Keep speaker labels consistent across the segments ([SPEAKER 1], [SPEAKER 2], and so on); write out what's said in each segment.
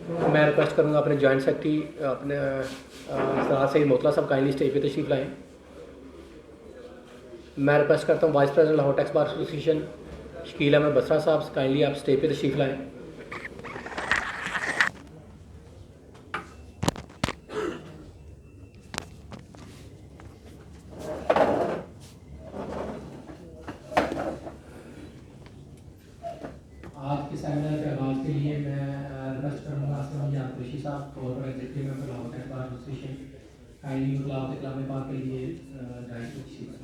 [SPEAKER 1] मैं रिक्वेस्ट करूँगा अपने जॉइंट सेक्रेटरी अपने सरदार सईद मोतला साहब काइंडली स्टेज पे तशरीफ़ लाएँ। मैं रिक्वेस्ट करता हूँ vice president Lahore tax bar association Shakeel Ahmed Basra साहब काइंडली आप स्टेज पे तशरीफ़ लाएँ। आज के सेमिनार के आगाज़ के लिए मैं रिक्वेस्ट करूँगा असलम जान कुरैशी साहब और executive member Lahore tax bar association kindly मुतलाक़ कलाम पाक के लिए डायरेक्ट तशरीफ़ लाएँ।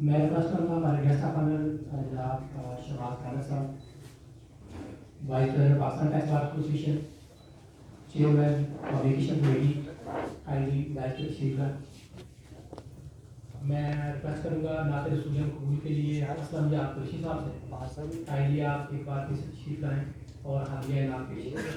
[SPEAKER 1] मैं रिक्वेस्ट करूँगा हमारे गेस्ट ऑफ ऑनर जनाब शहबाज खान साहब vice president Pakistan tax bar association chairman publication committee kindly direct तशरीफ़ लाएँ। मैं रिक्वेस्ट करूँगा नाते रसूलन कबूल के लिए असलम जान कुरैशी साहब से काइंडली आप एक बार फिर से तशरीफ़ लाएँ और हादिया इनाम पेश करें।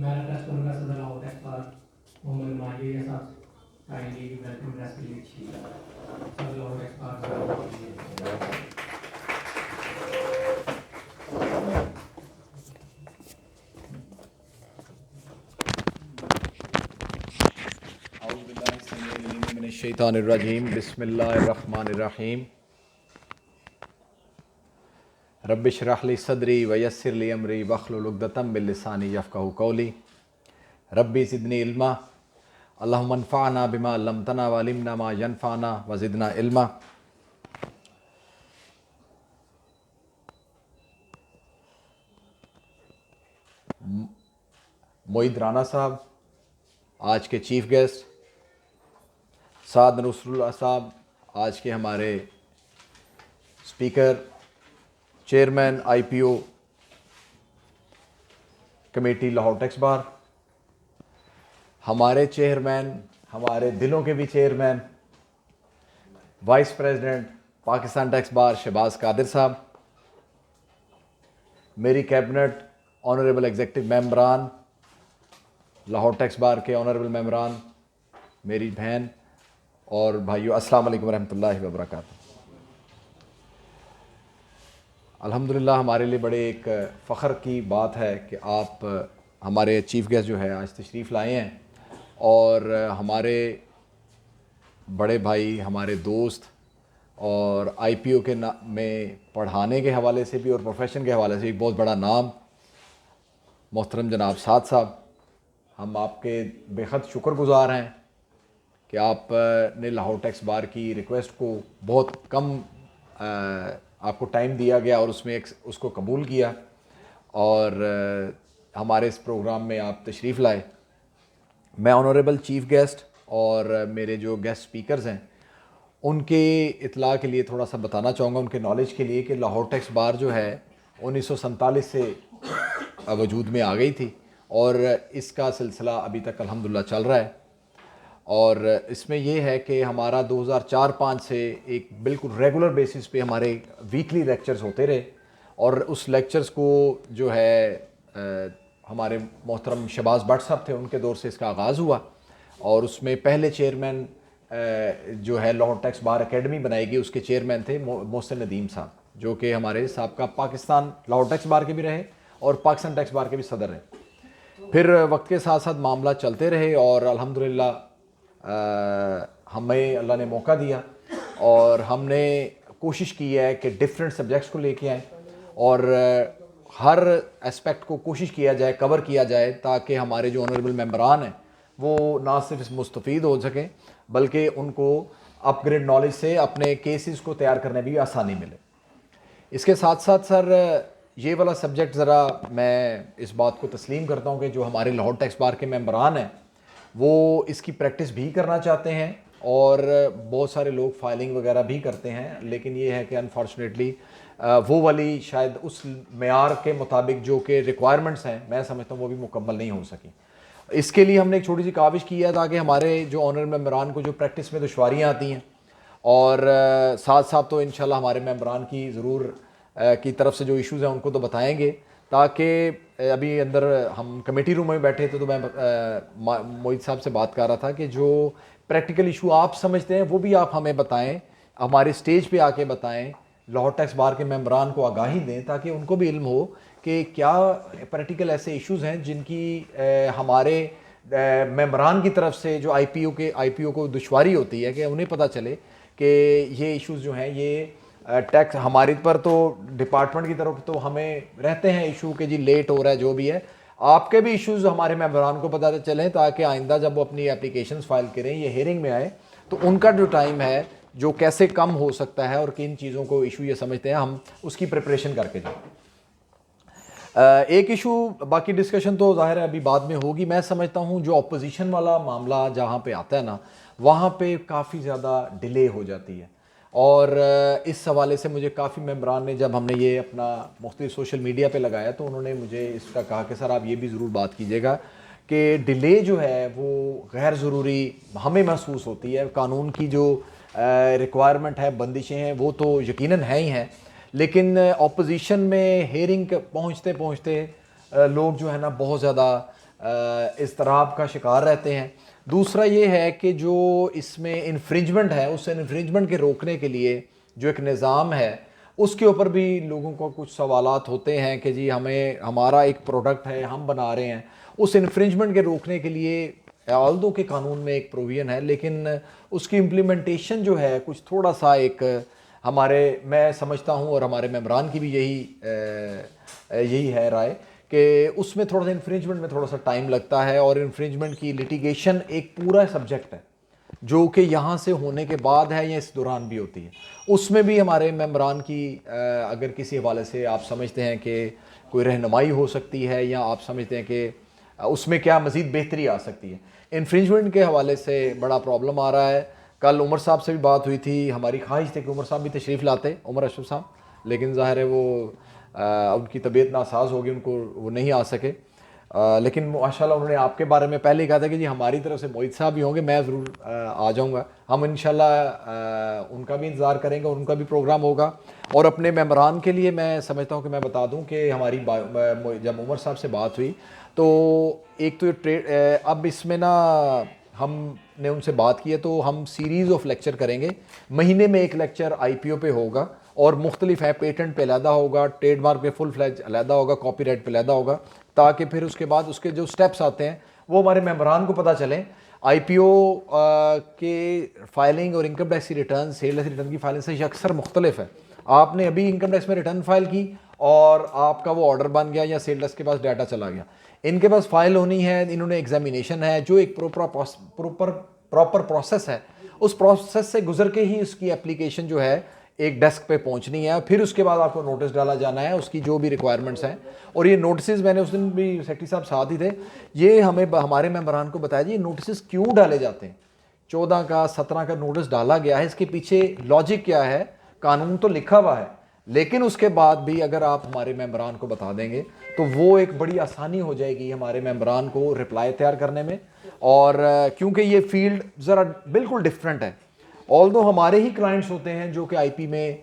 [SPEAKER 1] मैं रिक्वेस्ट करूँगा सदर लाहौर टैक्स बार मोहम्मद माजिद साहब काइंडली वेलकम एड्रेस के लिए सदर लाहौर टैक्स बार
[SPEAKER 2] शैतानिर्रजीम बिस्मिल्लाहिर्रहमानिर्रहीम रब्बिश्रह ली सदरी वयस्सिर ली अमरी वहलुल उक़दतम मिन लिसानी यफ़क़हू क़ौली रब्बी ज़िदनी इल्मा अल्लाहुम्मा अन्फ़अना बिमा अल्लमतना व अल्लिमना मा यनफ़अना व ज़िदना इल्मा। मोईद राना साहब आज के चीफ़ गेस्ट, साद नसरुल्लाह साहब आज के हमारे speaker, chairman IPO committee Lahore tax bar, हमारे चेयरमैन, हमारे दिलों के भी chairman, vice president Pakistan tax bar Shahbaz Qadir साहब, मेरी कैबिनेट ऑनरेबल एग्जीक्यूटिव मेंबरान, लाहौर टैक्स बार के ऑनरेबल मेंबरान, मेरी बहन और भाइयों, अस्सलाम वालेकुम रहमतुल्लाहि व बरकातहू। अल्हम्दुलिल्लाह हमारे लिए बड़े एक फ़ख्र की बात है कि आप हमारे चीफ़ गेस्ट जो है आज तशरीफ़ लाए हैं और हमारे बड़े भाई, हमारे दोस्त, और IPO के में पढ़ाने के हवाले से भी और प्रोफेशन के हवाले से एक बहुत बड़ा नाम, मोहतरम जनाब साद साहब, हम आपके बेहद शुक्रगुज़ार हैं कि आपने लाहौर टैक्स बार की रिक्वेस्ट को बहुत कम आपको टाइम दिया गया और उसको कबूल किया और हमारे इस प्रोग्राम में आप तशरीफ़ लाए। मैं ऑनरेबल चीफ़ गेस्ट और मेरे जो गेस्ट स्पीकर्स हैं उनके इतला के लिए थोड़ा सा बताना चाहूँगा, उनके नॉलेज के लिए, कि लाहौर टैक्स बार जो है 1947 से वजूद में आ गई थी और इसका सिलसिला अभी तक अल्हम्दुलिल्लाह चल रहा है। और इसमें यह है कि हमारा 2004-05 से एक बिल्कुल रेगुलर बेसिस पे हमारे वीकली लेक्चर्स होते रहे और उस लेक्चर्स को जो है हमारे मोहतरम शहबाज भट्ट साहब थे, उनके दौर से इसका आगाज़ हुआ और उसमें पहले चेयरमैन जो है लाहौर टैक्स बार एकेडमी बनाएगी, उसके चेयरमैन थे मोहसिन नदीम साहब, जो कि हमारे साबका पाकिस्तान लाहौर टैक्स बार के भी रहे और पाकिस्तान टैक्स बार के भी सदर रहे। फिर वक्त के साथ साथ मामला चलते रहे और अल्हम्दुलिल्लाह हमें अल्लाह ने मौका दिया और हमने कोशिश की है कि डिफरेंट सब्जेक्ट्स को लेके आएँ और हर एस्पेक्ट को कोशिश किया जाए, कवर किया जाए, ताकि हमारे जो ऑनरेबल मेंबरान हैं वो ना सिर्फ मुस्तफ़ीद हो सकें बल्कि उनको अपग्रेड नॉलेज से अपने केसेस को तैयार करने में भी आसानी मिले। इसके साथ साथ सर ये वाला सब्जेक्ट ज़रा मैं इस बात को तस्लीम करता हूँ कि जो हमारे लाहौर टैक्स बार के मेंबरान हैं वो इसकी प्रैक्टिस भी करना चाहते हैं और बहुत सारे लोग फाइलिंग वगैरह भी करते हैं, लेकिन ये है कि अनफॉर्चुनेटली वो वाली शायद उस मेयार के मुताबिक जो कि रिक्वायरमेंट्स हैं, मैं समझता हूँ वो भी मुकम्मल नहीं हो सकी। इसके लिए हमने एक छोटी सी काविश की है ताकि हमारे जो ऑनर मेंबरान को जो प्रैक्टिस में दुश्वारियाँ आती हैं और साथ साथ तो इंशाल्लाह हमारे मेंबरान की ज़रूर की तरफ से जो इश्यूज़ हैं उनको तो बताएंगे, ताकि अभी अंदर हम कमेटी रूम में बैठे थे तो मैं मोहित साहब से बात कर रहा था कि जो प्रैक्टिकल इशू आप समझते हैं वो भी आप हमें बताएं, हमारे स्टेज पे आके बताएं, लाहौर टैक्स बार के मेंबरान को आगाही दें ताकि उनको भी इल्म हो कि क्या प्रैक्टिकल ऐसे इश्यूज़ हैं जिनकी हमारे मेंबरान की तरफ से जो IPO को दुश्वारी होती है कि उन्हें पता चले कि ये इश्यूज़ जो हैं ये टैक्स हमारे पर तो डिपार्टमेंट की तरफ तो हमें रहते हैं इशू के जी लेट हो रहा है, जो भी है आपके भी इश्यूज़ हमारे मेंबरान को पता चलें ताकि आइंदा जब वो अपनी एप्लीकेशंस फाइल करें, ये हेयरिंग में आए, तो उनका जो टाइम है जो कैसे कम हो सकता है और किन चीज़ों को इशू ये समझते हैं हम उसकी प्रिपरेशन करके जाएँ। एक इशू, बाकी डिस्कशन तो ज़ाहिर है अभी बाद में होगी। मैं समझता हूँ जो अपोजिशन वाला मामला जहाँ पे आता है ना, वहाँ पे काफ़ी ज़्यादा डिले हो जाती है और इस हवाले से मुझे काफ़ी मेंबरान ने, जब हमने ये अपना मुख्तलिफ सोशल मीडिया पे लगाया तो उन्होंने मुझे इसका कहा कि सर आप ये भी ज़रूर बात कीजिएगा कि डिले जो है वो गैर ज़रूरी हमें महसूस होती है। कानून की जो रिक्वायरमेंट है, बंदिशें हैं, वो तो यकीनन है ही हैं, लेकिन अपोजिशन में हेयरिंग पहुँचते पहुँचते लोग जो है ना बहुत ज़्यादा इज़्तिराब का शिकार रहते हैं। दूसरा ये है कि जो इसमें इन्फ्रिंजमेंट है, उस इन्फ्रिंजमेंट के रोकने के लिए जो एक निज़ाम है उसके ऊपर भी लोगों को कुछ सवालात होते हैं कि जी हमें, हमारा एक प्रोडक्ट है, हम बना रहे हैं, उस इन्फ्रिंजमेंट के रोकने के लिए ऑल्दो के कानून में एक प्रोविज़न है, लेकिन उसकी इम्प्लीमेंटेशन जो है कुछ थोड़ा सा एक हमारे, मैं समझता हूँ और हमारे मेंबरान की भी यही है राय कि उसमें थोड़ा सा इन्फ्रिंजमेंट में थोड़ा सा टाइम लगता है और इन्फ्रिंजमेंट की लिटिगेशन एक पूरा सब्जेक्ट है जो कि यहाँ से होने के बाद है या इस दौरान भी होती है। उसमें भी हमारे मेंबरान की अगर किसी हवाले से आप समझते हैं कि कोई रहनुमाई हो सकती है या आप समझते हैं कि उसमें क्या मज़ीद बेहतरी आ सकती है, इन्फ्रिंजमेंट के हवाले से बड़ा प्रॉब्लम आ रहा है। कल उमर साहब से भी बात हुई थी, हमारी ख्वाहिश थी कि उमर साहब भी तशरीफ़ लाते, उमर अशरफ साहब, लेकिन ज़ाहिर है वो उनकी तबीयत नासाज होगी, उनको वो नहीं आ सके। लेकिन माशाल्लाह उन्होंने आपके बारे में पहले ही कहा था कि जी हमारी तरफ से मोहित साहब भी होंगे, मैं ज़रूर आ जाऊँगा। हम इंशाल्लाह उनका भी इंतज़ार करेंगे, उनका भी प्रोग्राम होगा। और अपने मेंबरान के लिए मैं समझता हूँ कि मैं बता दूँ कि हमारी जब उमर साहब से बात हुई तो एक तो अब इसमें ना हमने उनसे बात की है तो हम सीरीज़ ऑफ लेक्चर करेंगे, महीने में एक लेक्चर IPO पे होगा और मुख्तलिफ है, पेटेंट पे अलहदा होगा, ट्रेडमार्क पे फुल फ्लैज अलहदा होगा, कॉपीराइट पे अलहदा होगा, ताकि फिर उसके बाद उसके जो स्टेप्स आते हैं वो हमारे मेंबरान को पता चलें। IPO के फाइलिंग और इनकम टैक्स की रिटर्न सेल टैक्स रिटर्न की फाइलिंग से अक्सर मुख्तलिफ है। आपने अभी इनकम टैक्स में रिटर्न फाइल की और आपका वो ऑर्डर बन गया या सेल टैक्स के पास डाटा चला गया, इनके पास फाइल होनी है, इन्होंने एग्जामिनेशन है जो एक प्रॉपर प्रोसेस है, उस प्रोसेस से गुजर के ही उसकी एप्लीकेशन जो है एक डेस्क पे पहुंचनी है, फिर उसके बाद आपको नोटिस डाला जाना है उसकी जो भी रिक्वायरमेंट्स हैं। और ये नोटिस मैंने उस दिन भी सेक्रेटरी साहब साथ ही थे, ये हमें हमारे मेंबरान को बताया जी ये नोटिस क्यों डाले जाते हैं। 14 का 17 का नोटिस डाला गया है, इसके पीछे लॉजिक क्या है, कानून तो लिखा हुआ है, लेकिन उसके बाद भी अगर आप हमारे मेंबरान को बता देंगे तो वो एक बड़ी आसानी हो जाएगी हमारे मेंबरान को रिप्लाई तैयार करने में। और क्योंकि ये फील्ड ज़रा बिल्कुल डिफरेंट है, ऑल्दो हमारे ही क्लाइंट्स होते हैं जो कि आईपी में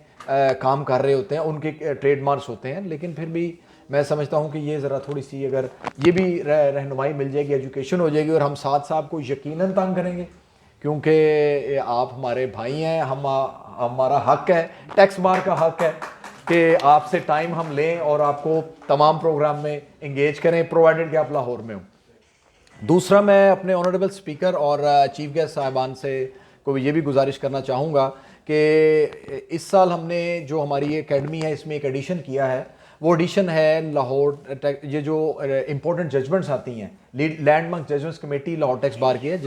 [SPEAKER 2] काम कर रहे होते हैं, उनके ट्रेडमार्क्स होते हैं, लेकिन फिर भी मैं समझता हूं कि ये ज़रा थोड़ी सी अगर ये भी रहनुमाई मिल जाएगी, एजुकेशन हो जाएगी, और हम साथ साहब को यकीनन तंग करेंगे क्योंकि आप हमारे भाई हैं, हमारा हक है, टैक्स बार का हक है कि आपसे टाइम हम लें और आपको तमाम प्रोग्राम में इंगेज करें, प्रोवाइडेड कि आप लाहौर में हो। दूसरा, मैं अपने ऑनरेबल स्पीकर और चीफ गेस्ट साहिबान से को ये भी गुजारिश करना चाहूँगा कि इस साल हमने जो हमारी ये एकेडमी है इसमें एक एडिशन किया है, वो एडिशन है लाहौर ये जो इम्पोर्टेंट जजमेंट्स आती हैं, landmark judgments committee Lahore tax बार की है,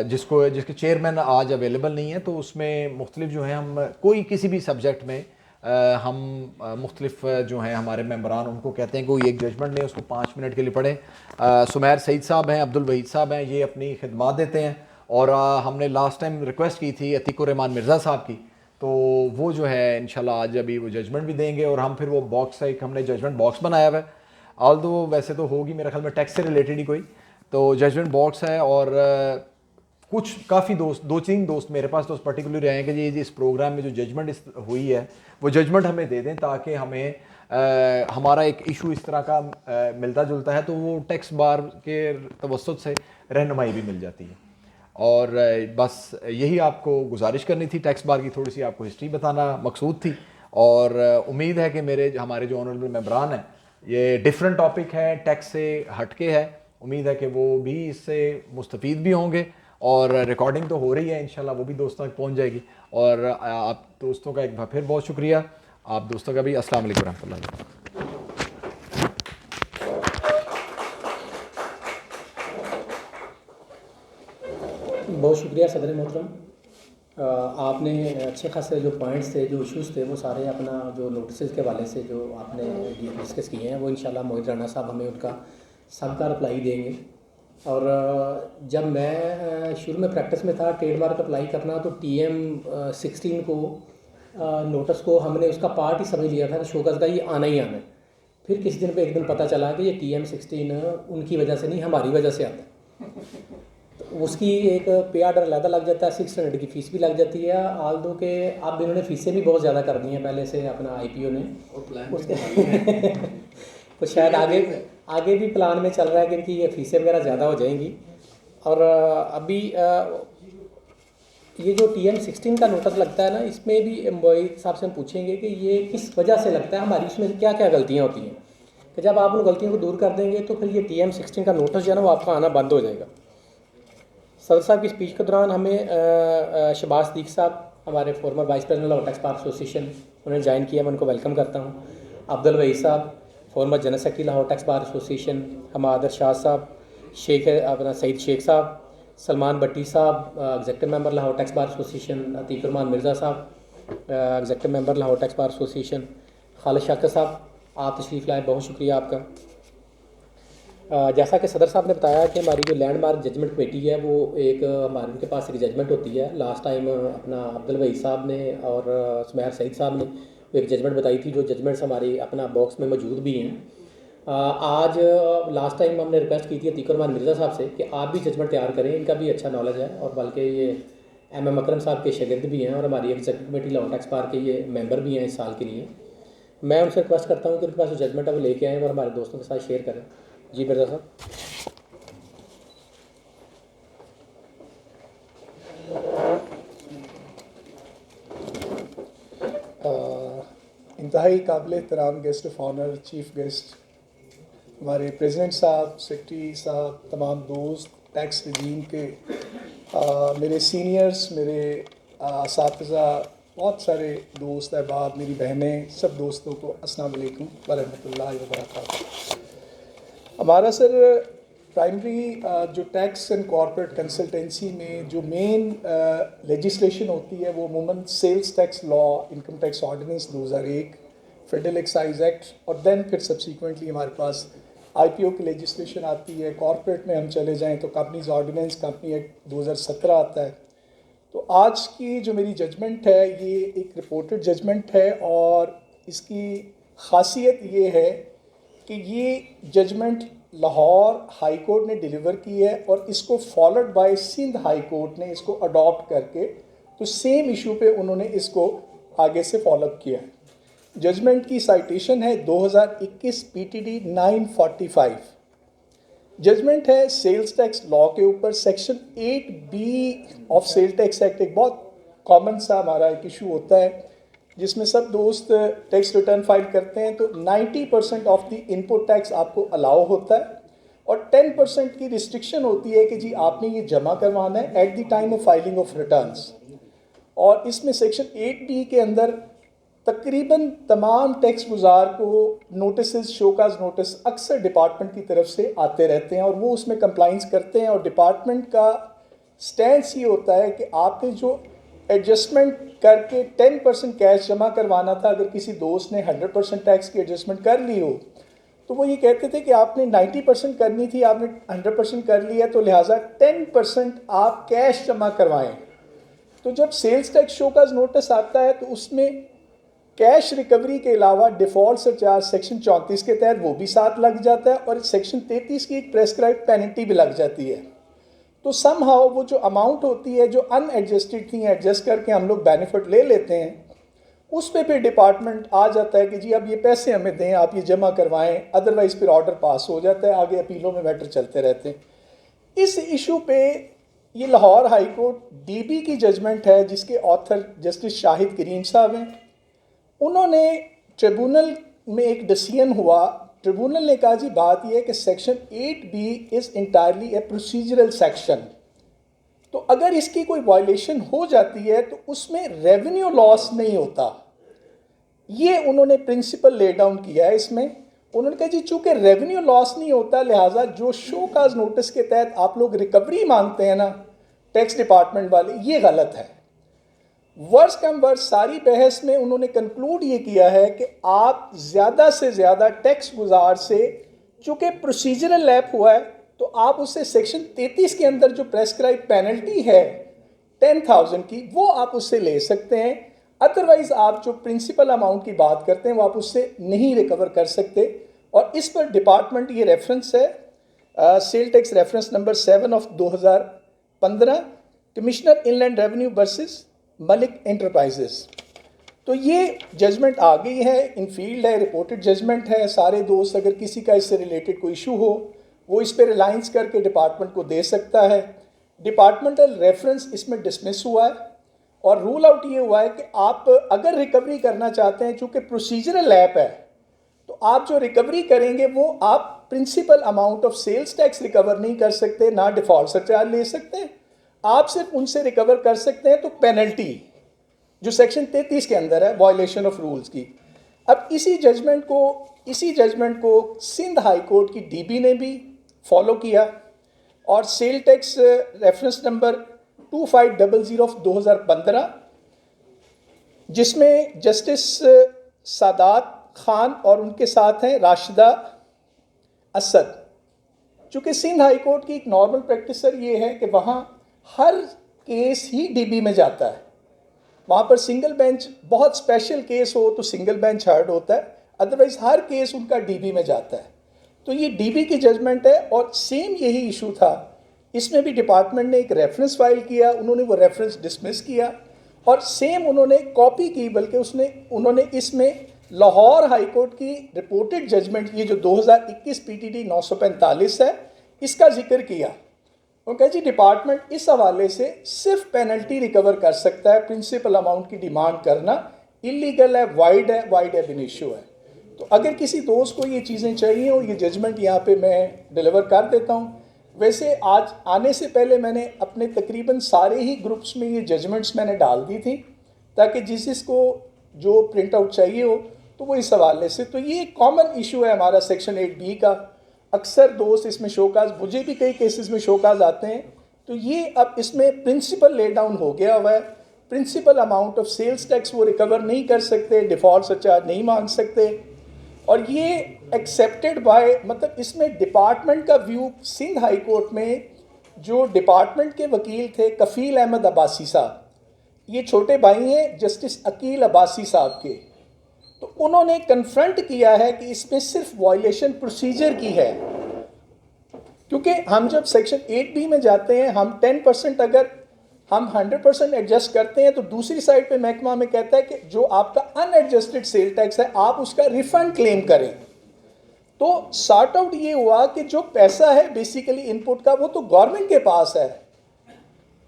[SPEAKER 2] जिसके चेयरमैन आज अवेलेबल नहीं है, तो उसमें मुख्तलिफ जो हैं हम कोई किसी भी सब्जेक्ट में हम मुख्तलिफ जो हैं हमारे मेंबरान उनको कहते हैं कोई एक जजमेंट लें, उसको 5 मिनट के लिए पढ़ें। सुमैर सईद साहब हैं, अब्दुल वहीद साहब हैं, ये अपनी खिदमत देते हैं, और हमने लास्ट टाइम रिक्वेस्ट की थी अतीकुर रहमान मिर्ज़ा साहब की, तो वो जो है इंशाल्लाह आज अभी वो जजमेंट भी देंगे, और हम फिर वो बॉक्स एक हमने जजमेंट बॉक्स बनाया हुआ है, ऑल्दो वैसे तो होगी मेरे ख्याल में टैक्स से रिलेटेड ही कोई, तो जजमेंट बॉक्स है। और कुछ काफ़ी दोस्त 2-3 दोस्त मेरे पास तो पर्टिकुलर आए हैं कि जी इस प्रोग्राम में जो जजमेंट हुई है वो जजमेंट हमें दे दें, ताकि हमें हमारा एक इशू इस तरह का मिलता जुलता है तो वो टैक्स बार के तवस्सुत से रहनुमाई भी मिल जाती है। और बस यही आपको गुजारिश करनी थी, टैक्स बार की थोड़ी सी आपको हिस्ट्री बताना मकसूद थी, और उम्मीद है कि हमारे जो ऑनरेबल मेंबरान हैं, ये डिफरेंट टॉपिक है, टैक्स से हटके है, उम्मीद है कि वो भी इससे मुस्तफ़ीद भी होंगे, और रिकॉर्डिंग तो हो रही है, इंशाल्लाह वो भी दोस्तों तक पहुंच जाएगी। और आप दोस्तों का एक बार फिर बहुत शुक्रिया, आप दोस्तों का भी। अस्सलाम वालेकुम रहमतुल्लाह।
[SPEAKER 1] बहुत शुक्रिया सदर मोहतरम, आपने अच्छे खासे जो पॉइंट्स थे, जो इश्यूज़ थे, वो सारे अपना जो नोटिस के हवाले से जो आपने डिस्कस किए हैं वो इंशाल्लाह मोहित राना साहब हमें उनका सबका रिप्लाई देंगे। और जब मैं शुरू में प्रैक्टिस में था ट्रेडमार्क अप्लाई करना, तो TM16 को नोटिस को हमने उसका पार्ट ही समझ लिया था कि शोकस का ये आना ही आना है। फिर किसी दिन पे एक दिन पता चला कि ये TM16 उनकी वजह से नहीं, हमारी वजह से आता है, तो उसकी एक पे आर्डर अलग लग जाता है, 600 की फ़ीस भी लग जाती है, आल्दो के अब इन्होंने फ़ीसें भी बहुत ज़्यादा कर दी हैं पहले से अपना IPO ने, उसके तो शायद आगे भी प्लान में चल रहा है कि इनकी ये फ़ीसें वगैरह ज़्यादा हो जाएंगी। और अभी ये जो TM16 का नोटिस लगता है ना, इसमें भी मोहित साहब से हम पूछेंगे कि ये किस वजह से लगता है, हमारी इसमें क्या क्या गलतियाँ होती हैं, कि जब आप उन गलतियों को दूर कर देंगे तो फिर ये TM16 का नोटिस जो है ना वो आपका आना बंद हो जाएगा। सदर साहब की स्पीच के दौरान हमें शहबाज सिद्दीक साहब, हमारे former vice president Lahore tax bar association, उन्होंने ज्वाइन किया, मैं उनको वेलकम करता हूँ। अब्दुल वहीद साहब, former general secretary Lahore tax bar association, हमादर शाह साहब, शेख अपना सईद शेख साहब, सलमान भट्टी साहब executive member Lahore tax bar association, Atiqur Rehman Mirza साहब executive member Lahore tax bar association, Khalid Shakir साहब, आप तशरीफ़ लाए, बहुत शुक्रिया आपका। जैसा कि सदर साहब ने बताया कि हमारी जो लैंडमार्क जजमेंट कमेटी है वो एक हमारे उनके पास एक जजमेंट होती है। लास्ट टाइम अपना अब्दुल वहीद साहब ने और सुमैर सईद साहब ने एक जजमेंट बताई थी, जो जजमेंट्स हमारी अपना बॉक्स में मौजूद भी हैं। आज लास्ट टाइम हमने रिक्वेस्ट की थी अतीकुर रहमान मिर्ज़ा साहब से कि आप भी जजमेंट तैयार करें, इनका भी अच्छा नॉलेज है, और बल्कि ये MM अकरम साहब के शागिर्द भी हैं और हमारी executive committee Lahore tax bar के ये मेंबर भी हैं इस साल के लिए। मैं उनसे रिक्वेस्ट करता हूँ कि उनके पास जो जजमेंट है वो लेके आएँ और हमारे दोस्तों के साथ शेयर करें। जी मिर्ज़ा साहब।
[SPEAKER 3] इंतहाई काबिल एहतराम guest of honour, chief guest, हमारे प्रेसिडेंट साहब, सेक्रेटरी साहब, तमाम दोस्त, टैक्स रजीम के मेरे सीनियर्स, मेरे असातिज़ा, बहुत सारे दोस्त अहबाब, मेरी बहनें, सब दोस्तों को अस्सलाम वालेकुम व रहमतुल्लाहि व बरकातहू। हमारा सर प्राइमरी जो टैक्स एंड कॉर्पोरेट कंसल्टेंसी में जो मेन लेजिस्लेशन होती है वो अमूमन sales tax law, income tax ordinance 2001, federal excise act, और देन फिर सब्सिक्वेंटली हमारे पास आईपीओ की लेजिस्लेशन आती है। कॉर्पोरेट में हम चले जाएं तो कंपनीज ऑर्डिनेंस, कंपनी एक्ट 2017 आता है। तो आज की जो मेरी जजमेंट है ये एक रिपोर्टेड जजमेंट है, और इसकी खासियत ये है कि ये जजमेंट लाहौर हाई कोर्ट ने डिलीवर की है और इसको followed by Sindh high court ने इसको अडॉप्ट करके तो सेम इशू पे उन्होंने इसको आगे से फॉलोअप किया है। जजमेंट की साइटेशन है 2021 पीटीडी 945। जजमेंट है सेल्स टैक्स लॉ के ऊपर। Section 8B of sale tax act एक बहुत कॉमन सा हमारा एक इशू होता है जिसमें सब दोस्त टैक्स रिटर्न फाइल करते हैं, तो 90% ऑफ द इनपुट टैक्स आपको अलाउ होता है और 10% की रिस्ट्रिक्शन होती है कि जी आपने ये जमा करवाना है at the time of filing of returns. और इसमें सेक्शन 8D के अंदर तकरीबन तमाम टैक्स गुजार को नोटिस, शोकाज नोटिस अक्सर डिपार्टमेंट की तरफ से आते रहते हैं और वो उसमें कंप्लाइंस करते हैं। और डिपार्टमेंट का स्टैंस ये होता है कि आपने जो एडजस्टमेंट करके 10% कैश जमा करवाना था, अगर किसी दोस्त ने 100% टैक्स की एडजस्टमेंट कर ली हो तो वो ये कहते थे कि आपने 90% करनी थी, आपने 100% कर लिया, तो लिहाजा 10% आप कैश जमा करवाएं। तो जब सेल्स टैक्स शोकाज नोटिस आता है तो उसमें कैश रिकवरी के अलावा डिफ़ॉल्ट सरचार्ज सेक्शन 34 के तहत वो भी साथ लग जाता है और सेक्शन 33 की एक प्रेस्क्राइब पेनल्टी भी लग जाती है। तो समहाउ वो जो अमाउंट होती है जो अनएडजस्टेड थी, एडजस्ट करके हम लोग बेनिफिट ले लेते हैं, उस पे फिर डिपार्टमेंट आ जाता है कि जी अब ये पैसे हमें दें, आप ये जमा करवाएं, अदरवाइज़ फिर ऑर्डर पास हो जाता है, आगे अपीलों में मैटर चलते रहते हैं। इस इशू पे ये लाहौर हाई कोर्ट DB की जजमेंट है जिसके ऑथर जस्टिस शाहिद करीम साहब हैं। उन्होंने ट्रिब्यूनल में एक डिसीजन हुआ, ट्रिब्यूनल ने कहा जी बात यह है कि section 8B is entirely A procedural section, तो अगर इसकी कोई वायलेशन हो जाती है तो उसमें रेवेन्यू लॉस नहीं होता। ये उन्होंने प्रिंसिपल ले डाउन किया है इसमें। उन्होंने कहा जी चूँकि रेवेन्यू लॉस नहीं होता लिहाजा जो शो काज नोटिस के तहत आप लोग रिकवरी मांगते हैं ना टैक्स डिपार्टमेंट वाले, ये गलत है। वर्स कम वर्स सारी बहस में उन्होंने कंक्लूड ये किया है कि आप ज़्यादा से ज़्यादा टैक्स गुजार से, चूँकि प्रोसीजरल लैप हुआ है तो आप उससे सेक्शन 33 के अंदर जो प्रेस्क्राइब पेनल्टी है 10,000 की वो आप उससे ले सकते हैं। अदरवाइज़ आप जो प्रिंसिपल अमाउंट की बात करते हैं वो आप उससे नहीं रिकवर कर सकते। और इस पर डिपार्टमेंट ये रेफरेंस है sale tax reference number 7 of 2015, commissioner inland revenue versus Malik enterprises. तो ये जजमेंट आ गई है, इन फील्ड है, रिपोर्टेड जजमेंट है। सारे दोस्त अगर किसी का इससे रिलेटेड कोई इशू हो वो इस पर रिलायंस करके डिपार्टमेंट को दे सकता है। डिपार्टमेंटल रेफरेंस इसमें डिसमिस हुआ है और रूल आउट ये हुआ है कि आप अगर रिकवरी करना चाहते हैं, चूँकि प्रोसीजरल ऐप है, तो आप जो रिकवरी करेंगे वो आप principal amount of sales tax recover नहीं कर सकते, ना डिफॉल्ट सरचार्ज ले सकते हैं, आप सिर्फ उनसे रिकवर कर सकते हैं तो पेनल्टी जो सेक्शन 33 के अंदर है वायलेशन ऑफ रूल्स की। अब इसी जजमेंट को सिंध हाई कोर्ट की DB ने भी फॉलो किया और sale tax reference number 2500 of 2015 जिसमें जस्टिस सादात खान और उनके साथ हैं राशिदा असद। चूँकि सिंध हाई कोर्ट की एक नॉर्मल प्रैक्टिस ये है कि वहाँ हर केस ही DB में जाता है, वहाँ पर सिंगल बेंच, बहुत स्पेशल केस हो तो सिंगल बेंच हर्ड होता है, अदरवाइज हर केस उनका DB में जाता है। तो ये DB की जजमेंट है और सेम यही इशू था। इसमें भी डिपार्टमेंट ने एक रेफरेंस फाइल किया, उन्होंने वो रेफरेंस डिसमिस किया और सेम उन्होंने कॉपी की, बल्कि उन्होंने इसमें लाहौर हाई कोर्ट की रिपोर्टेड जजमेंट ये जो 2021 PTD 945 है इसका जिक्र किया। उन्होंने कहा जी डिपार्टमेंट इस हवाले से सिर्फ पेनल्टी रिकवर कर सकता है, प्रिंसिपल अमाउंट की डिमांड करना इलीगल है, वाइड एब इशू है। तो अगर किसी दोस्त को ये चीज़ें चाहिए हो, ये जजमेंट यहाँ पे मैं डिलीवर कर देता हूँ। वैसे आज आने से पहले मैंने अपने तकरीबन सारे ही ग्रुप्स में ये जजमेंट्स मैंने डाल दी थी, ताकि जिसको जो प्रिंट आउट चाहिए हो तो वो इस हवाले से। तो ये कॉमन इशू है हमारा सेक्शन 8B का। अक्सर दोस्त इसमें शोकाज, मुझे भी कई केसेस में शोकाज आते हैं। तो ये अब इसमें प्रिंसिपल ले डाउन हो गया हुआ है। Principal amount of sales tax वो रिकवर नहीं कर सकते, डिफ़ॉल्ट सरचार्ज नहीं मांग सकते, और ये एक्सेप्टेड बाय, मतलब इसमें डिपार्टमेंट का व्यू, सिंध हाई कोर्ट में जो डिपार्टमेंट के वकील थे कफ़ील अहमद अब्बासी साहब, ये छोटे भाई हैं जस्टिस अकील अब्बासी साहब के, तो उन्होंने कन्फ्रंट किया है कि इसमें सिर्फ वायलेशन प्रोसीजर की है। क्योंकि हम जब सेक्शन 8B में जाते हैं, हम 10% अगर हम 100% एडजस्ट करते हैं, तो दूसरी साइड पे महकमा में कहता है कि जो आपका अनएडजस्टेड सेल टैक्स है आप उसका रिफंड क्लेम करें। तो सॉर्ट आउट ये हुआ कि जो पैसा है बेसिकली इनपुट का, वो तो गवर्नमेंट के पास है,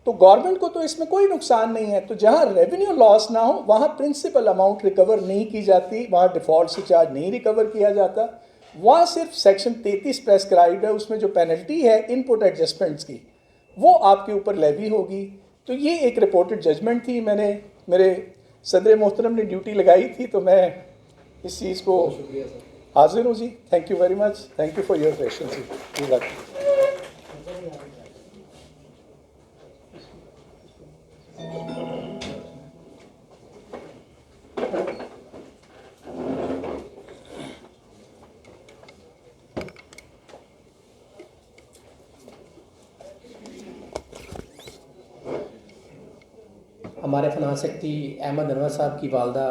[SPEAKER 3] तो गवर्नमेंट को तो इसमें कोई नुकसान नहीं है। तो जहां रेवेन्यू लॉस ना हो वहां प्रिंसिपल अमाउंट रिकवर नहीं की जाती, वहां डिफ़ॉल्ट से चार्ज नहीं रिकवर किया जाता, वहां सिर्फ सेक्शन 33 प्रेस्क्राइब्ड है, उसमें जो पेनल्टी है इनपुट एडजस्टमेंट्स की वो आपके ऊपर लेवी होगी। तो ये एक रिपोर्टेड जजमेंट थी, मैंने मेरे सदर मोहतरम ने ड्यूटी लगाई थी, तो मैं इस चीज़ को हाजिर हूँ जी। Thank you very much, thank you for your patience जी।
[SPEAKER 1] हमारे फनान सेक्रेटरी अहमद अनवर साहब की वालदा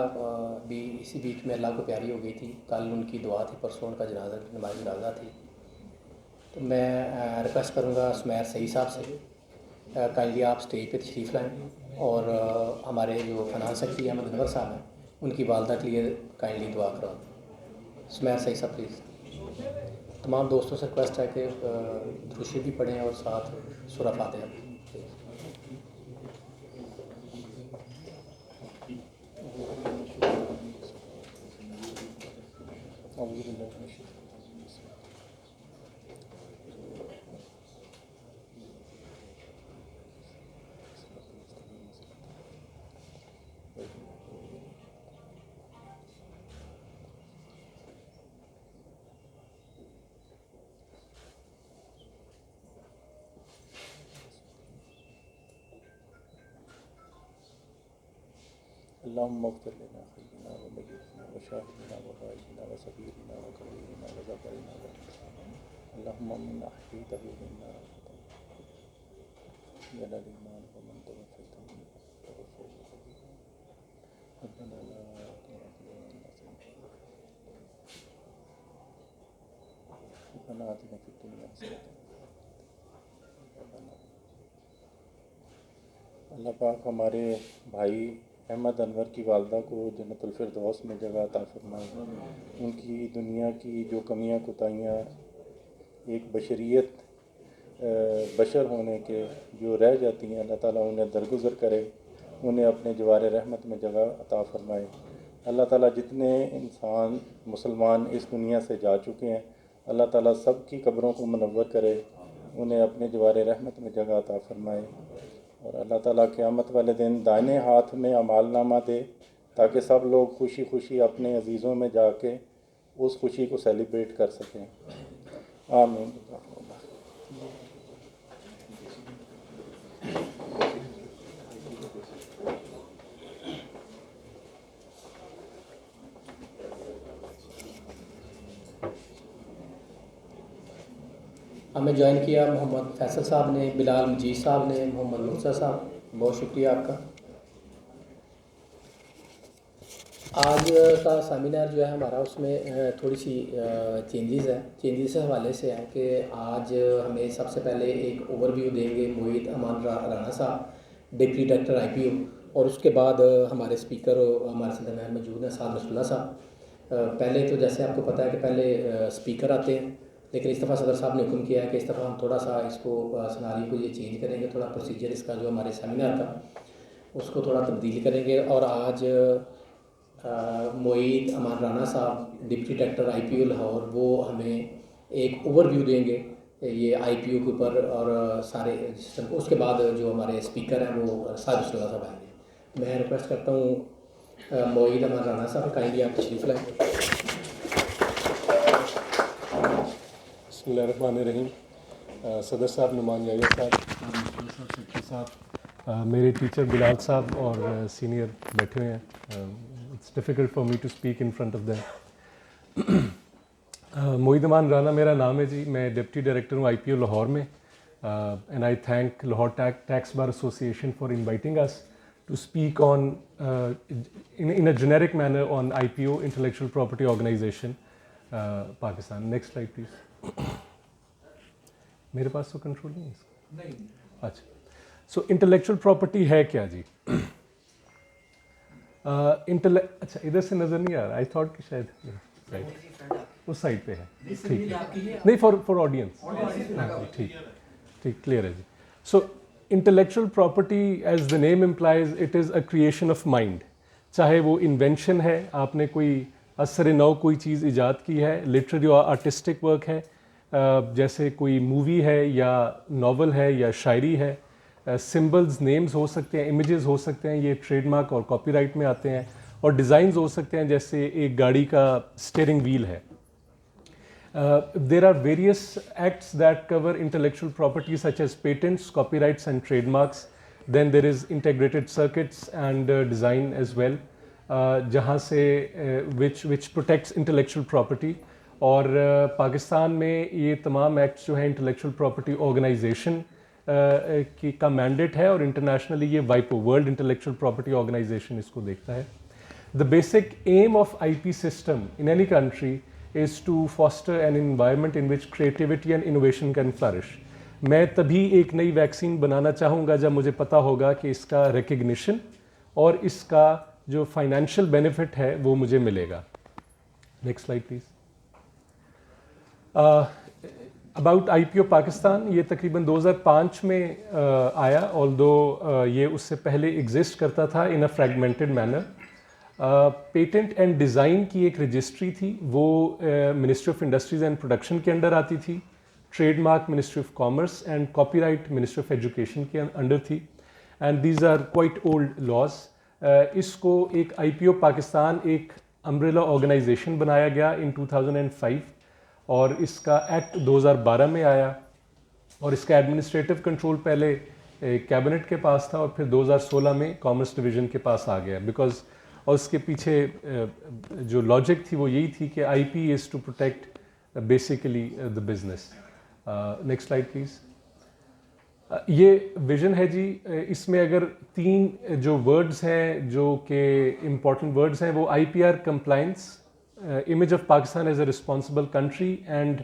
[SPEAKER 1] भी इसी बीच में अल्लाह को प्यारी हो गई थी। कल उनकी दुआ थी, परसों उनका जनाजा, नमाज जनाजा थी। तो मैं रिक्वेस्ट करूँगा सुमैर सही साहब से काइंडली आप स्टेज पे तशरीफ़ लाएँ, और हमारे जो फनान सेक्रेटरी अहमद अनवर साहब हैं उनकी वालदा के लिए काइंडली दुआ कराओ। सुमैर सही साहब प्लीज़। तमाम दोस्तों से रिक्वेस्ट है कि दुरूद शरीफ भी पढ़ें और साथ सूरह फातिहा।
[SPEAKER 4] अल्लाहुम्मा अग़फ़िर लना सय्यिदना व मय्यितना व शाहिदना व गायबना व सगीरना व कबीरना व ज़करना व अल्लाहुम्मा मन अहयैतहु मिन्ना जलल ईमान व मन तवफ़ैतहु मिन्ना रब्बना ला रब्बना आतिना फ़िद दुनिया हसनतन। अल्लाह पाक हमारे भाई अहमद अनवर की वालदा को जन्नतुल फिरदौस में जगह अता फरमाए। उनकी दुनिया की जो कमियां कोताहियाँ एक बशरियत बशर होने के जो रह जाती हैं, अल्लाह ताला उन्हें दरगुज़र करे, उन्हें अपने जवार रहमत में जगह अता फरमाए। अल्लाह ताला जितने इंसान मुसलमान इस दुनिया से जा चुके हैं, अल्लाह ताला सब की कब्रों को मुनव्वर करे, उन्हें अपने जवार रहमत में जगह अता फरमाए। और अल्लाह ताला क़यामत वाले दिन दाहिने हाथ में अमालनामा दे, ताकि सब लोग खुशी खुशी अपने अजीज़ों में जाके उस खुशी को सेलिब्रेट कर सकें। आमीन।
[SPEAKER 1] हमें ज्वाइन किया मोहम्मद फैसल साहब ने, बिलाल मजीद साहब ने, मोहम्मद मुर्तज़ा साहब, बहुत शुक्रिया आपका। आज का सेमिनार जो है हमारा, उसमें थोड़ी सी चेंजेस है। चेंजेस के हवाले से है कि आज हमें सबसे पहले एक ओवरव्यू देंगे मोहित अमान राणा साहब, डिप्टी डायरेक्टर IPO, और उसके बाद हमारे स्पीकर हमारे दरमियान मौजूद हैं साद रसूलुल्लाह साहब। पहले तो जैसे आपको पता है कि पहले स्पीकर आते हैं, लेकिन इस दफ़ा सदर साहब ने हुक्म किया है कि इस दफ़ा हम थोड़ा सा इसको सिनारियो को ये चेंज करेंगे, थोड़ा प्रोसीजर इसका जो हमारे सेमिनार का उसको थोड़ा तब्दील करेंगे। और आज मोईद अमान राना साहब डिप्टी डायरेक्टर IPO लाहौर, वो हमें एक ओवरव्यू देंगे ये IPO के ऊपर और सारे सिस्टम को। उसके बाद जो हमारे स्पीकर हैं वो साजिद रज़ा साहब आएंगे। मैं रिक्वेस्ट करता हूँ मोईद अमान राना साहब, काइंडली आप तशरीफ़ लाएँ।
[SPEAKER 5] बिस्मिल्लाहिर्रहमानिर्रहीम। सदर साहब, नुमान याया साहब, सेक्रेटरी साहब, मेरे टीचर बिलाल साहब और सीनियर बैठे हुए हैं। It's difficult for me to speak in front of them. Moeed Aman Rana मेरा नाम है जी। मैं डिप्टी डायरेक्टर हूँ IPO लाहौर में। And I thank Lahore tax bar association for inviting us to speak on in a generic manner on IPO, Intellectual Property Organization, Pakistan. Next slide please. मेरे पास तो कंट्रोल नहीं है इसका। नहीं। अच्छा, सो इंटेलेक्चुअल प्रॉपर्टी है क्या जी? अच्छा, इधर से नज़र नहीं आ रहा। आई थॉट कि शायद राइट उस साइड पे है। ठीक है, नहीं फॉर ऑडियंस। ठीक ठीक, क्लियर है जी। So intellectual property, as the name implies, it is a creation of mind. चाहे वो इन्वेंशन है, आपने कोई असर नौ कोई चीज़ ईजाद की है, लिटरेरी और आर्टिस्टिक वर्क है, जैसे कोई मूवी है या नावल है या शायरी है, सिंबल्स, नेम्स हो सकते हैं, इमेजेस हो सकते हैं, ये ट्रेडमार्क और कॉपीराइट में आते हैं, और डिज़ाइंस हो सकते हैं, जैसे एक गाड़ी का स्टीयरिंग व्हील है। There are various acts that cover intellectual property such as patents, copyrights and trademarks. Then there is integrated circuits and design as well, जहाँ से which protects intellectual property. और पाकिस्तान में ये तमाम एक्ट्स जो हैं इंटेलेक्चुअल प्रॉपर्टी ऑर्गेनाइजेशन की का मैंडेट है, और इंटरनेशनली ये वाइपो, वर्ल्ड इंटेलेक्चुअल प्रॉपर्टी ऑर्गेनाइजेशन, इसको देखता है। The basic aim of IP system in any country is to foster an environment in which creativity and innovation can flourish. मैं तभी एक नई वैक्सीन बनाना चाहूँगा जब मुझे पता होगा कि इसका रिकग्निशन और इसका जो फाइनेंशियल बेनिफिट है वो मुझे मिलेगा। Next slide please. About IPO Pakistan, ये तकरीबन 2005 में आया, ऑल्दो ये उससे पहले एग्जिस्ट करता था in a fragmented manner. Patent and design की एक रजिस्ट्री थी, वो ministry of industries and production के अंडर आती थी। Trademark ministry of commerce and copyright ministry of education के अंडर थी। And these are quite old laws. इसको एक IPO पाकिस्तान एक अम्ब्रेला ऑर्गेनाइजेशन बनाया गया इन 2005, और इसका एक्ट 2012 में आया, और इसका एडमिनिस्ट्रेटिव कंट्रोल पहले कैबिनेट के पास था और फिर 2016 में कॉमर्स डिवीज़न के पास आ गया। बिकॉज और उसके पीछे जो लॉजिक थी वो यही थी कि IP is to protect basically the business. Next slide please. ये विजन है जी। इसमें अगर 3 जो वर्ड्स हैं जो कि इम्पॉर्टेंट वर्ड्स हैं, वो IPR compliance, image of Pakistan as a responsible country, and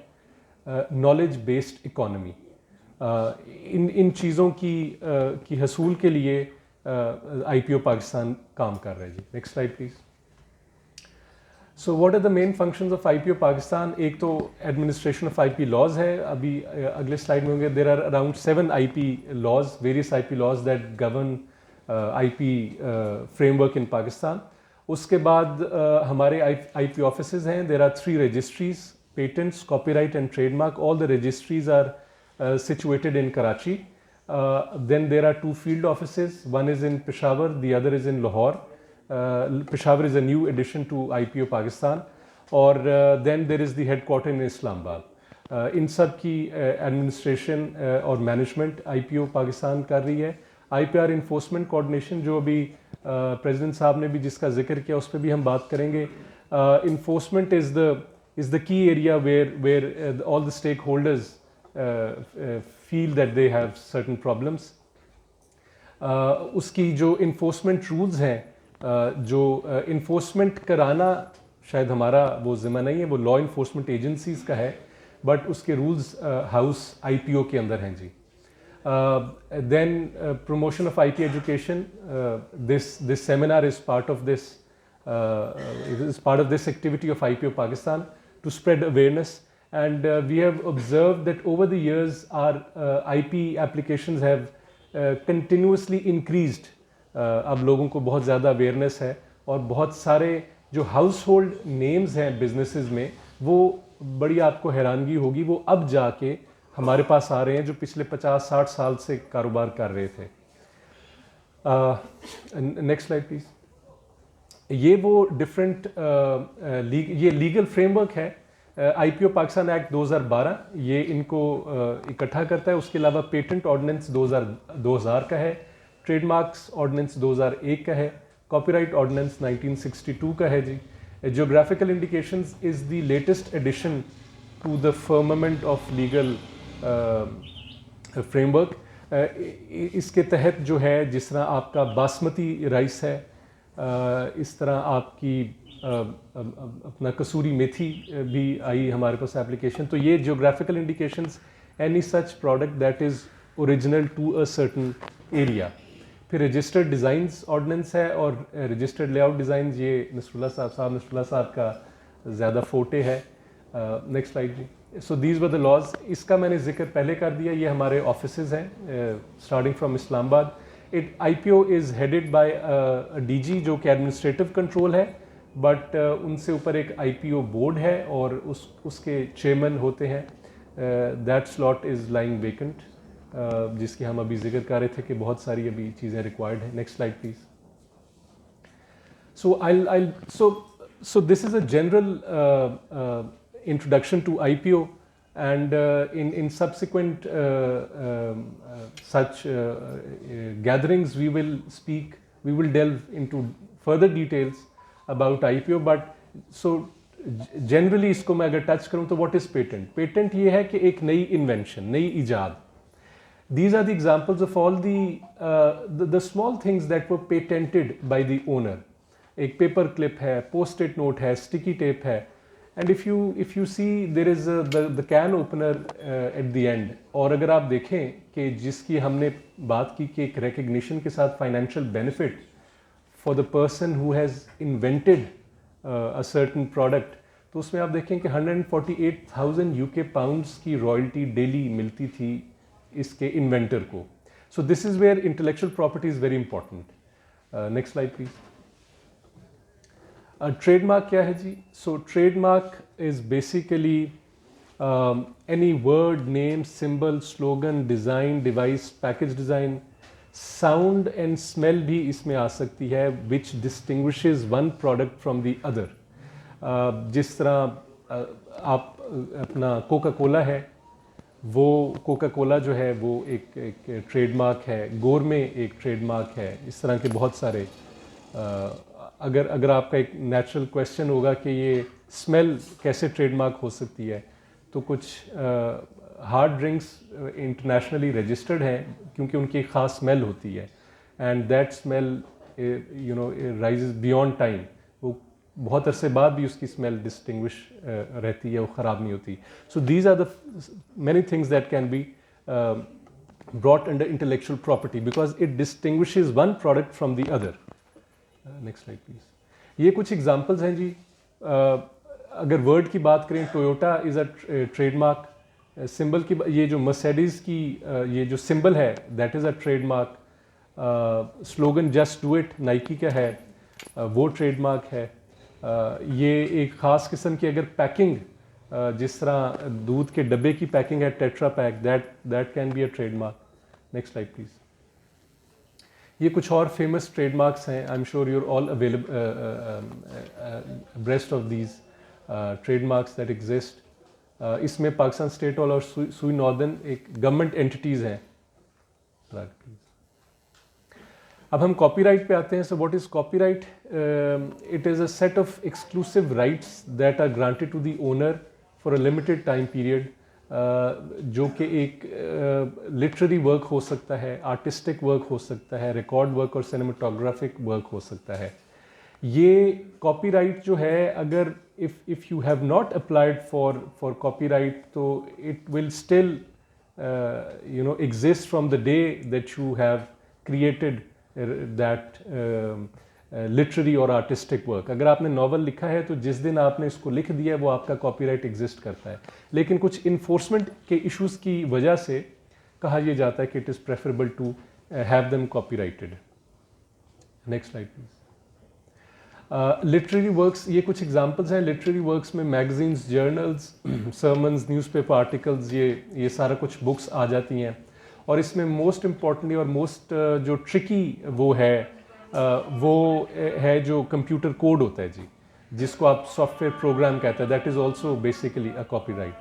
[SPEAKER 5] knowledge based economy. इन चीज़ों की हसूल के लिए IPO पाकिस्तान काम कर रहा है जी। Next slide please. So what are the main functions of IPO Pakistan? एक तो एडमिनिस्ट्रेशन ऑफ IP लॉज है, अभी अगले स्लाइड में होंगे। There are around 7 IP laws, various IP laws that govern IP framework in Pakistan. उसके बाद हमारे IP ऑफिसेज हैं। There are 3 registries, patents, copyright and trademark. All the registries are situated in Karachi. Then there are 2 field offices. One is in Peshawar, the other is in Lahore. Peshawar is a new addition to IPO Pakistan. Or then there is the headquarter in Islamabad. इन सब की administration और management IPO Pakistan कर रही है। IPR enforcement coordination, जो अभी president साहब ने भी जिसका जिक्र किया, उस पर भी हम बात करेंगे। Enforcement is the key area where all the stakeholders feel that they have certain problems. उसकी जो इन्फोर्समेंट रूल्स हैं, जो इन्फोर्समेंट कराना शायद हमारा वो ज़िम्मा नहीं है, वो लॉ इन्फोर्समेंट एजेंसीज़ का है, बट उसके रूल्स हाउस IPO के अंदर हैं जी। Then promotion of IP education, this seminar is part of this activity of IPO Pakistan to spread awareness. And we have observed that over the years our IP applications have continuously increased. अब लोगों को बहुत ज़्यादा awareness है, और बहुत सारे जो हाउस होल्ड नेम्स हैं बिजनेसेस में, वो बड़ी आपको हैरानगी होगी, वो अब जाके हमारे पास आ रहे हैं जो पिछले 50-60 साल से कारोबार कर रहे थे। Next slide please. ये वो डिफरेंट ये लीगल फ्रेमवर्क है। आईपीओ पाकिस्तान एक्ट 2012 ये इनको इकट्ठा करता है। उसके अलावा पेटेंट ऑर्डिनेंस 2000 का है, ट्रेडमार्क्स ऑर्डिनेंस 2001 का है, कॉपीराइट ऑर्डिनेंस 1962 का है जी। Geographical indications is the latest addition to the firmament of legal framework. इसके तहत जो है, जिस तरह आपका बासमती राइस है, इस तरह आपकी अपना कसूरी मेथी भी आई हमारे पास एप्लीकेशन। तो ये geographical indications, any such product that is original to a certain area. फिर रजिस्टर्ड डिज़ाइंस ऑर्डिनेंस है और रजिस्टर्ड लेआउट डिज़ाइंस, ये नसरुल्लाह साहब का ज़्यादा फोटे है। नेक्स्ट स्लाइड जी। So these were the laws. इसका मैंने जिक्र पहले कर दिया। ये हमारे ऑफिसेज हैं starting from Islamabad. IPO is headed by DG जो कि एडमिनिस्ट्रेटिव कंट्रोल है, बट उनसे ऊपर एक आईपीओ बोर्ड है और उसके चेयरमैन होते हैं। That slot is lying vacant, जिसकी हम अभी जिक्र कर रहे थे कि बहुत सारी अभी चीज़ें रिक्वायर्ड हैं। Next slide please. So this is a general introduction to IPO, and in subsequent such gatherings we will delve into further details about IPO. But so generally इसको मैं अगर टच करूँ तो what is patent? Patent ये है कि एक नई invention, नई ईजाद। These are the examples of all the small things that were patented by the owner. एक पेपर क्लिप है, पोस्ट इट नोट है, स्टिकी टेप है, and if you see there is the can opener at the end. और अगर आप देखें कि जिसकी हमने बात की कि एक रिकग्निशन के साथ financial benefit for the person who has invented a certain product, तो उसमें आप देखें कि 148,000 यूके पाउंड्स की रॉयल्टी डेली मिलती थी इसके इन्वेंटर को। So this is where intellectual property is very important. Next slide please. Trademark क्या है जी? So trademark is basically any word, name, symbol, slogan, design, device, package design, sound and smell भी इसमें आ सकती है, which distinguishes one product from the other. जिस तरह आप अपना कोका कोला है, वो कोका कोला जो है वो एक ट्रेडमार्क है, गोरमे एक ट्रेडमार्क है। इस तरह के बहुत सारे अगर आपका एक नेचुरल क्वेश्चन होगा कि ये स्मेल कैसे ट्रेडमार्क हो सकती है, तो कुछ हार्ड ड्रिंक्स इंटरनेशनली रजिस्टर्ड हैं क्योंकि उनकी एक ख़ास स्मेल होती है, and that smell rises beyond time. वो बहुत अरसे बाद भी उसकी स्मेल डिस्टिंग्विश रहती है, वो ख़राब नहीं होती। So these are the many things that can be brought under intellectual property because it distinguishes one product from the other. Next slide please. ये कुछ एग्जांपल्स हैं जी। अगर वर्ड की बात करें, Toyota is a trademark. Symbol की ये जो मर्सिडीज़ की ये जो सिंबल है that is a trademark. Slogan just do it Nike का है, वो ट्रेडमार्क है। ये एक ख़ास किस्म की अगर पैकिंग, जिस तरह दूध के डब्बे की पैकिंग है, tetra pack, that can be a trademark. Next slide please. ये कुछ और फेमस ट्रेडमार्क्स हैं। I am sure you're all abreast of these trademarks that exist. इसमें पाकिस्तान स्टेट ऑयल और सुई नॉर्दर्न एक गवर्नमेंट एंटिटीज़ हैं। अब हम कॉपीराइट पे आते हैं। So what is copyright? It is a set of exclusive rights that are granted to the owner for a limited time period, जो कि एक लिटरेरी वर्क हो सकता है, आर्टिस्टिक वर्क हो सकता है, रिकॉर्ड वर्क और सिनेमाटोग्राफिक वर्क हो सकता है। ये कॉपीराइट जो है, अगर if you have not applied for copyright, तो it will still exist from the day that you have created that literary और आर्टिस्टिक वर्क। अगर आपने नावल लिखा है तो जिस दिन आपने इसको लिख दिया है वो आपका कॉपीराइट एग्जिस्ट करता है, लेकिन कुछ इन्फोर्समेंट के इश्यूज की वजह से कहा यह जाता है कि it is preferable to have them copyrighted. Next slide please. Literary works, ये कुछ एग्जांपल्स हैं। लिटरेरी वर्क्स में magazines, journals, sermons, newspaper articles, ये सारा कुछ बुक्स आ जाती हैं। और इसमें मोस्ट इम्पॉर्टेंटली और मोस्ट जो ट्रिकी वो है जो कंप्यूटर कोड होता है जी, जिसको आप सॉफ्टवेयर प्रोग्राम कहते हैं, that is also basically a copyright.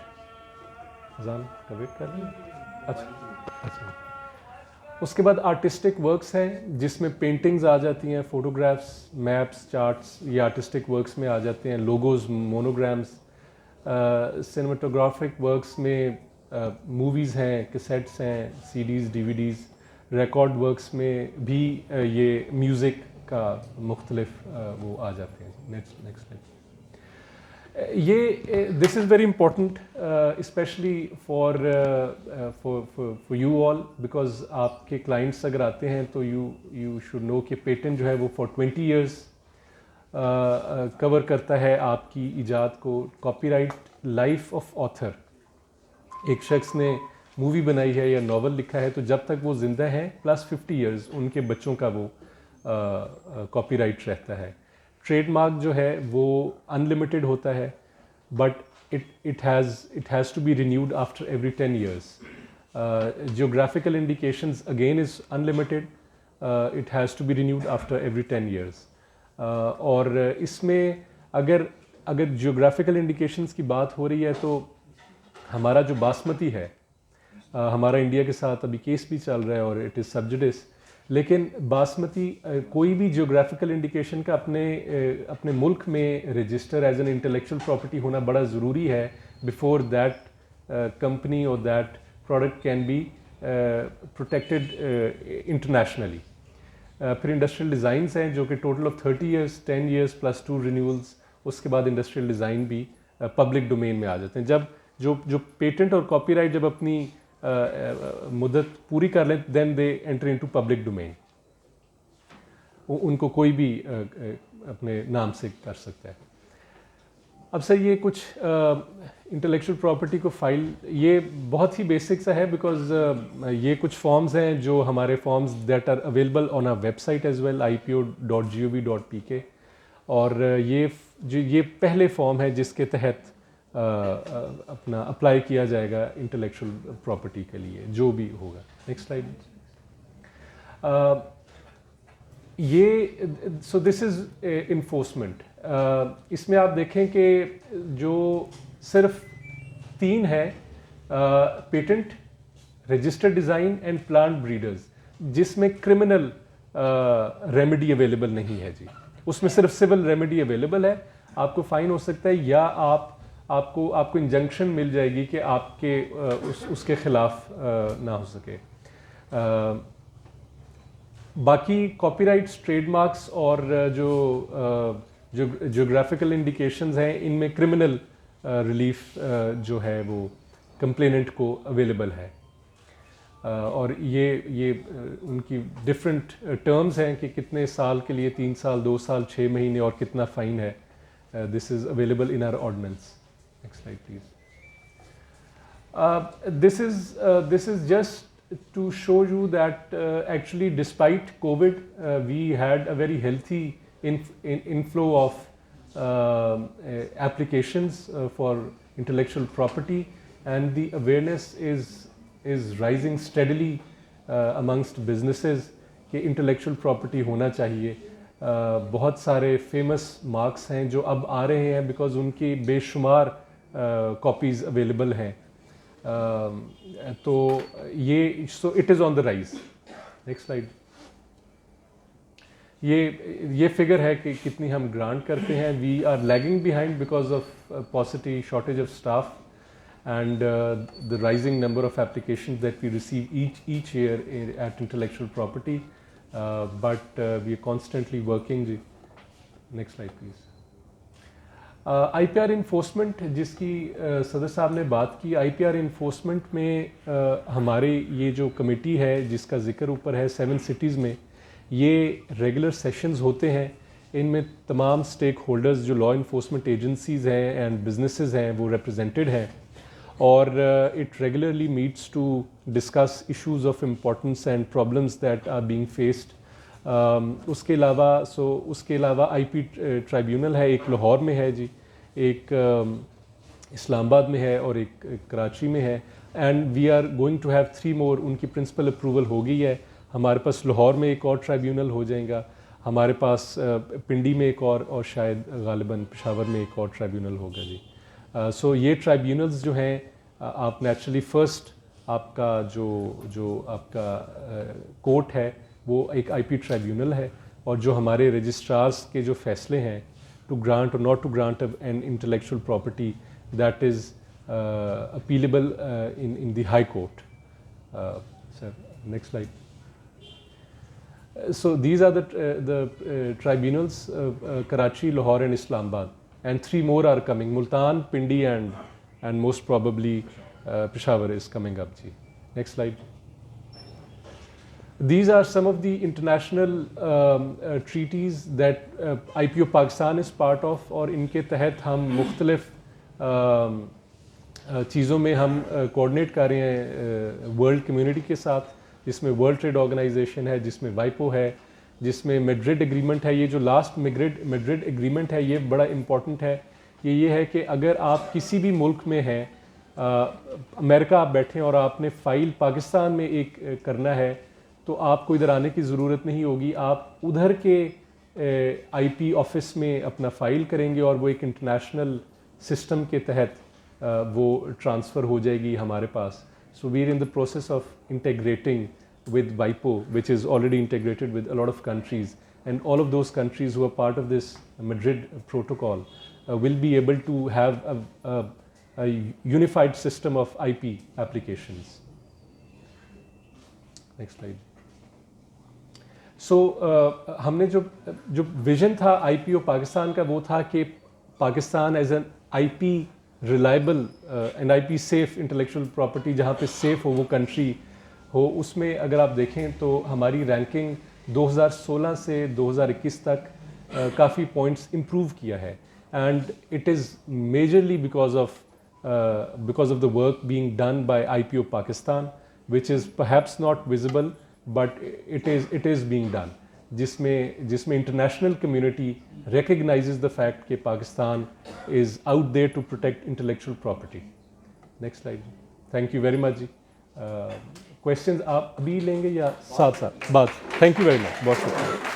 [SPEAKER 5] अज़ान का वेट कर रहे हैं? अच्छा। उसके बाद आर्टिस्टिक वर्क्स हैं जिसमें पेंटिंग्स आ जाती हैं, फोटोग्राफ्स, मैप्स, चार्ट्स, ये आर्टिस्टिक वर्क्स में आ जाते हैं। लोगोज़, मोनोग्राम्स। सिनेमाटोग्राफिक वर्क्स में मूवीज़ हैं, कैसेट्स हैं, सीडीज़, डीवीडीज़। रिकॉर्ड वर्क्स में भी ये म्यूज़िक का मुख्तलिफ वो आ जाते हैं। नेक्स्ट ये this is very important specially for you all, because आपके क्लाइंट्स अगर आते हैं तो यू शुड नो कि पेटेंट जो है वो फॉर 20 ईयर्स कवर करता है आपकी इजाद को। कॉपीराइट लाइफ ऑफ ऑथर, एक शख्स ने मूवी बनाई है या नावल लिखा है तो जब तक वो ज़िंदा है प्लस 50 ईयर्स उनके बच्चों का वो कॉपीराइट रहता है। ट्रेडमार्क जो है वो अनलिमिटेड होता है, but it has to be renewed after every 10 years. Geographical indications again is unlimited. It has to be renewed after every 10 years. और इसमें अगर geographical indications की बात हो रही है तो हमारा जो बासमती है, हमारा इंडिया के साथ अभी केस भी चल रहा है और इट इज़ सब जुडिस, लेकिन बासमती कोई भी जियोग्राफिकल इंडिकेशन का अपने मुल्क में register as an intellectual property होना बड़ा ज़रूरी है बिफोर दैट कंपनी और that product can be protected internationally. फिर इंडस्ट्रियल डिज़ाइंस हैं जो कि total of 30 years, 10 years plus 2 renewals. उसके बाद इंडस्ट्रियल डिज़ाइन भी पब्लिक डोमेन में आ जाते हैं। जब जो पेटेंट और कॉपीराइट जब अपनी मुद्दत पूरी कर लें then they enter into public domain. उनको कोई भी अपने नाम से कर सकता है। अब सर ये कुछ इंटेलेक्चुअल प्रॉपर्टी को फाइल, ये बहुत ही बेसिक सा है बिकॉज ये कुछ फॉर्म्स हैं जो हमारे forms that are available on our website as well, ipo.gov.pk। और ये पहले फॉर्म है जिसके तहत अपना अप्लाई किया जाएगा इंटेलेक्चुअल प्रॉपर्टी के लिए जो भी होगा। Next slide. ये सो दिस इज़ इन्फोर्समेंट। इसमें आप देखें कि जो सिर्फ 3 है, patent, registered design and plant breeders, जिसमें क्रिमिनल रेमेडी अवेलेबल नहीं है जी। उसमें सिर्फ सिविल रेमेडी अवेलेबल है। आपको फ़ाइन हो सकता है या आपको इंजंक्शन मिल जाएगी कि आपके उसके ख़िलाफ़ ना हो सके। बाकी कॉपीराइट्स, ट्रेडमार्क्स और जो जियोग्राफिकल इंडिकेशंस हैं इनमें क्रिमिनल रिलीफ जो है वो कंप्लेनेंट को अवेलेबल है। और ये उनकी डिफरेंट टर्म्स हैं कि कितने साल के लिए, 3 साल, 2 साल, 6 महीने और कितना फ़ाइन है। This is available in our ordinance. Next slide, please. This is just to show you that actually, despite COVID, we had a very healthy inflow of applications for intellectual property, and the awareness is rising steadily amongst businesses कि intellectual property होना चाहिए। बहुत सारे famous marks हैं जो अब आ रहे हैं बिकॉज उनकी बेशुमार कॉपीज़ अवेलेबल हैं। तो so it is on the rise. Next slide. ये फिगर है कि कितनी हम ग्रांट करते हैं। We are lagging behind because of paucity shortage of staff and the rising number of applications that we receive each year at intellectual property, but we are constantly working. Next slide, please. IPR enforcement जिसकी सदर साहब ने बात की, IPR enforcement में हमारी ये जो कमेटी है जिसका जिक्र ऊपर है 7 सिटीज़ में, ये रेगुलर सेशंस होते हैं। इनमें तमाम स्टेक होल्डर्स जो लॉ इन्फोर्समेंट एजेंसीज़ हैं एंड बिजनेसेस हैं वो रिप्रेजेंटेड हैं, और it regularly meets to discuss issues of importance and problems that are being faced उसके अलावा आईपी ट्राइब्यूनल है, एक लाहौर में है जी, एक इस्लामाबाद में है और एक कराची में है। And we are going to have 3 more. उनकी प्रिंसिपल अप्रूवल हो गई है। हमारे पास लाहौर में एक और ट्राइब्यूनल हो जाएगा, हमारे पास पिंडी में एक और शायद गालिबन पेशावर में एक और ट्राइब्यूनल होगा जी। सो ये ट्राइब्यूनल्स जो हैं, आप नेचुरली फर्स्ट आपका जो आपका कोर्ट है वो एक आईपी ट्राइब्यूनल है, और जो हमारे रजिस्ट्रार्स के जो फैसले हैं टू ग्रांट और not to grant an intellectual property, that is appealable in the High Court. Sir, next slide. So these are the tribunals, Karachi, Lahore and Islamabad, and 3 more are coming. Multan, Pindi and most probably Peshawar is coming up. Ji. Next slide. These are some of the international treaties that IPO Pakistan is part of, और इनके तहत हम मुख्तलिफ चीज़ों में हम coordinate कर रहे हैं वर्ल्ड कम्युनिटी के साथ, जिसमें वर्ल्ड ट्रेड ऑर्गेनाइजेशन है, जिसमें वाइपो है, जिसमें मैड्रिड एग्रीमेंट है। ये जो लास्ट मैड्रिड एग्रीमेंट है ये बड़ा इम्पॉर्टेंट है। ये है कि अगर आप किसी भी मुल्क में हैं, अमेरिका आप बैठे हैं और आपने फ़ाइल पाकिस्तान में एक करना है, तो आपको इधर आने की ज़रूरत नहीं होगी। आप उधर के आईपी ऑफिस में अपना फ़ाइल करेंगे और वो एक इंटरनेशनल सिस्टम के तहत वो ट्रांसफ़र हो जाएगी हमारे पास। So we are in the process of integrating with WIPO, which is already integrated with a lot of countries, and all of those countries who are part of this Madrid protocol will be able to have a unified system of IP applications. Next slide. So हमने जो vision था IPO Pakistan का वो था कि Pakistan as an IP reliable and IP safe intellectual property, जहाँ पे safe हो वो कंट्री हो। उसमें अगर आप देखें तो हमारी रैंकिंग 2016 से 2021 तक काफ़ी पॉइंट्स इम्प्रूव किया है, and it is majorly because of the work being done by IPO Pakistan, which is perhaps not visible but it is being done, जिसमें international community recognizes the fact कि Pakistan is out there to protect intellectual property. Next slide. Thank you very much जी। Questions आप अभी लेंगे या साथ साथ बात? थैंक यू वेरी मच, बहुत शुक्रिया।